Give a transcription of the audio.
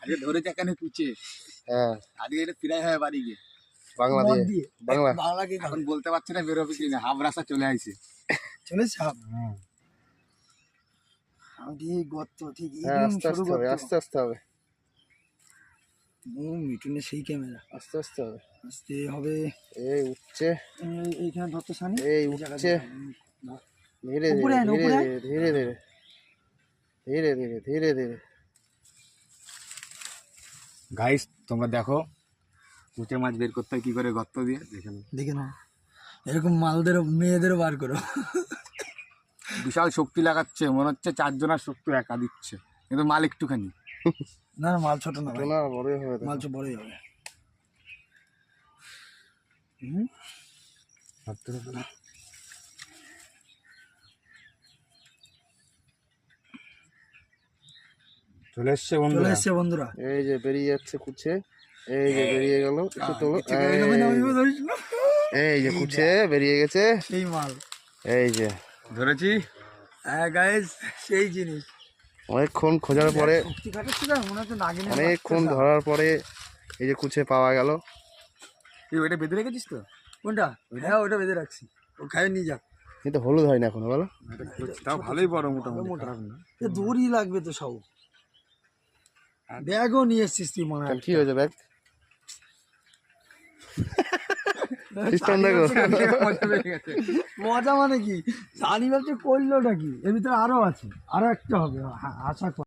আজকে ধরেছে এখানে কুচে। হ্যাঁ আজকে এটা ফিরাই হয় বাড়ি গিয়ে বাংলা দিয়ে বাংলা কি এখন বলতে পারছি না বেরোবে কি না, হাফ রাস্তা চলে আইছে। চলে চাপ ঠিক গর্ত ঠিক হ্যাঁ একদম আস্তে সরু আস্তে হবে গর্ত। আস্তে আস্তে হবে ও মিঠুনের সেই ক্যামেরা আস্তে আস্তে হবে আসতে হবে। এই উঠছে এইখানে ধরতে সানি এই উঠছে ধীরে উপরে ধীরে আয় না, ধীরে উপরে আয়। ধীরে ধীরে ধীরে ধীরে ধীরে ধীরে গাইস তোমরা দেখো কুচে মাছ বের করতে হয় কি করে গর্ত দিয়ে, দেখে নাও। দেখে নাও এরকম মালদেরও মেয়েদেরও বার করো। বিশাল শক্তি লাগাচ্ছে, মনে হচ্ছে 4 জনের শক্তি একা দিচ্ছে, কিন্তু মাল একটুখানি। না না মাল ছোট না ভাই, না বড়ই হবে তো। মাল ছোট বড়ই হবে। চলে এসছে চলে বন্ধুরা। এসছে বন্ধুরা। এই যে বেরিয়ে যাচ্ছে কুছে, এই যে বেরিয়ে গেল একটু তোলো, এই যে কুছে বেরিয়ে গেছে, সেই মাল এই যে ধরেছি। হ্যাঁ গাইস সেই জিনিস। অনেকক্ষণ খোঁজার পরে শক্তি কাটাচ্ছে না মনে হচ্ছে নাগিনে অনেকক্ষণ ধরার পরে এই যে কুছে পাওয়া গেল। তুই ওইটা বেঁধে রেখেছিস তো? কোনটা? হ্যাঁ ওটা বেঁধে রাখছি, ও খায় নিয়ে যাক। কিন্তু হলুদ হয় না এখনো বলো। তাও ভালোই বড়, মোটামুটি খারাপ না। এ দড়ি লাগবে তো সব। ব্যাগও নিয়ে এসছিস তুই মনে হয়। কি হয়েছে ব্যাগ সিস্টেম দেখো। মজা মানে কি সানি ব্যবসা করলোটা কি, এর ভিতরে আরো আছে, আরো একটা হবে আশা কর।